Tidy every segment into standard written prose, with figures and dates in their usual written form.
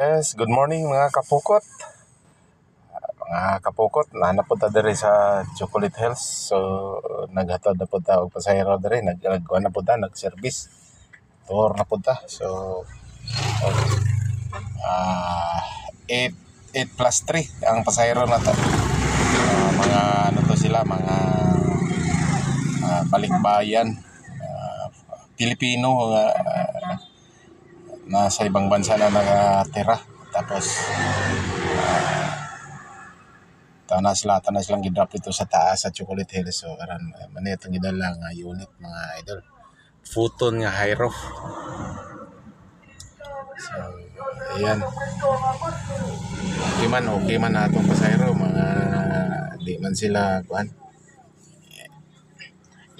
Yes, good morning mga kapukot. Mga kapukot, napunta diri sa Chocolate Hills. So, naghatod na punta og pasahero diri, nagkuha na punta, nag-service. Tour na punta. So, 8 plus 3 ang pasahero na to. Mga ano to sila, mga balikbayan, Pilipino, nasa ibang bansa na nakatira. Tapos tanas lang gidrop dito sa taas sa Chocolate Hills. So karon man itong gidala nga unit mga idol, Futon nga Hyro. So ayan, okay man na itong pasahero, mga di man sila kuan,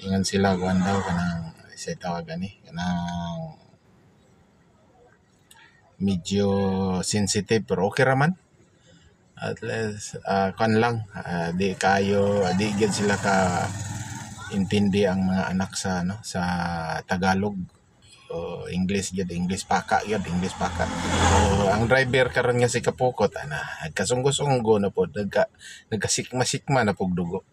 ingan sila kuan daw kanang isa tawagan ni kanang medyo sensitive, pero okay raman. At least kan lang, di gid sila ka intindi ang mga anak sa sa Tagalog. So English paka. So ang driver karon nga si Kapukot nagkasunggo-sunggo na pod, nagkasikma-sikma na pog dugo.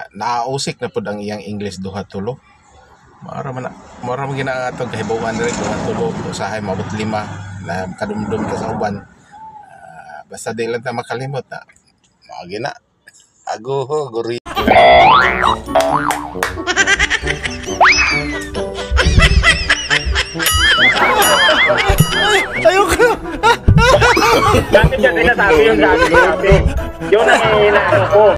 Nausik na pod ang iyang English duha tulo. Mara man ginaatog kahibawan diri duha tulo, usahay maabot 5 na kadumdum ka sa uban. Basta di lang ta makalimot na mao gina guri. Ayoko. Bakit niya sinasabi yung sabi? Yun ang hinahanap ko.